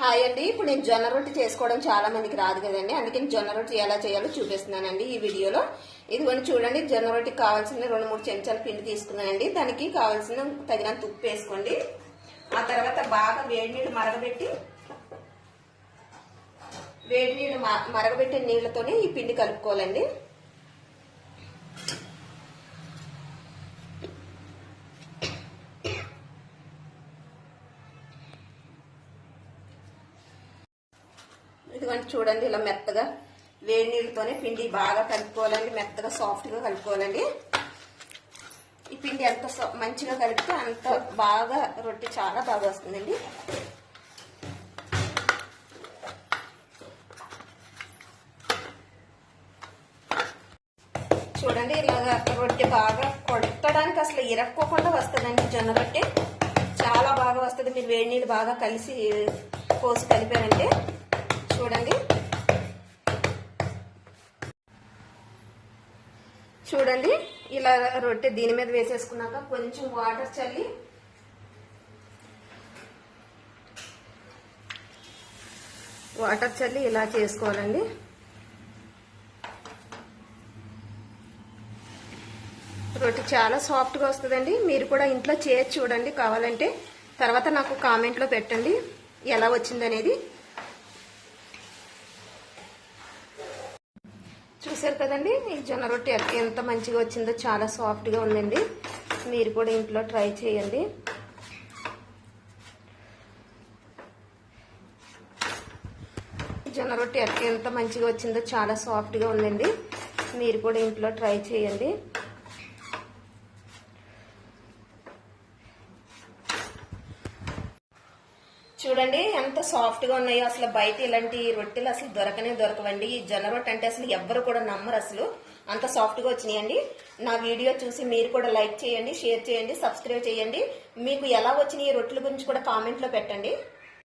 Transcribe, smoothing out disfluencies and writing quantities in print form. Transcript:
Hi అండి. ఇప్పుడు నేను జొన్న రొట్టె చేసుకోవడం చాలా మందికి రాదు కదండి, అందుకని జొన్న రొట్టె ఎలా చేయాలో చూపిస్తున్నానండి ఈ వీడియోలో. ఇదిగోండి చూడండి, జొన్న రొట్టెకి కావాల్సిన 2-3 చెంచాల పిండి తీసుకున్నానండి. దానికి కావాల్సిన తగినంత ఉప్పు వేసుకోండి. ఆ తర్వాత బాగా వేడి నీళ్ళు మరగబెట్టిన నీళ్లతోనే ఈ పిండి కలుపుకోవాలండి. ఇదిగోండి చూడండి, ఇలా మెత్తగా వేడి నీళ్ళతోనే పిండి బాగా కలుపుకోవాలండి. మెత్తగా సాఫ్ట్గా కలుపుకోవాలండి. ఈ పిండి ఎంత మంచిగా కలిపితే అంత బాగా రొట్టె చాలా బాగా వస్తుందండి. చూడండి, ఇలాగా రొట్టె బాగా కొట్టడానికి అసలు ఇరక్కోకుండా వస్తుందండి. జొన్న రొట్టె చాలా బాగా వస్తుంది. మీరు వేడి నీళ్ళు బాగా పోసి కలిపారంటే చూడండి. చూడండి, ఇలా రొట్టె దీని మీద వేసేసుకున్నాక కొంచెం వాటర్ చల్లి ఇలా చేసుకోవాలండి. రొట్టె చాలా సాఫ్ట్గా వస్తుందండి. మీరు కూడా ఇంట్లో చేసి చూడండి. కావాలంటే తర్వాత నాకు కామెంట్లో పెట్టండి ఎలా వచ్చిందనేది. చూసారు కదండి, ఈ జొన్న రొట్టె ఎంత మంచిగా వచ్చిందో, చాలా సాఫ్ట్గా ఉందండి. మీరు కూడా ఇంట్లో ట్రై చేయండి. జొన్న రొట్టె ఎంత మంచిగా వచ్చిందో, చాలా సాఫ్ట్గా ఉందండి. మీరు కూడా ఇంట్లో ట్రై చేయండి. చూడండి ఎంత సాఫ్ట్ గా ఉన్నాయో. అసలు బయట ఇలాంటి రొట్టెలు అసలు దొరకవండి. ఈ జొన్న రొట్టె అంటే అసలు ఎవ్వరు కూడా నమ్మరు, అసలు అంత సాఫ్ట్ గా వచ్చినాయండి. నా వీడియో చూసి మీరు కూడా లైక్ చేయండి, షేర్ చేయండి, సబ్స్క్రైబ్ చేయండి. మీకు ఎలా వచ్చినాయి ఈ రొట్టెల గురించి కూడా కామెంట్ లో పెట్టండి.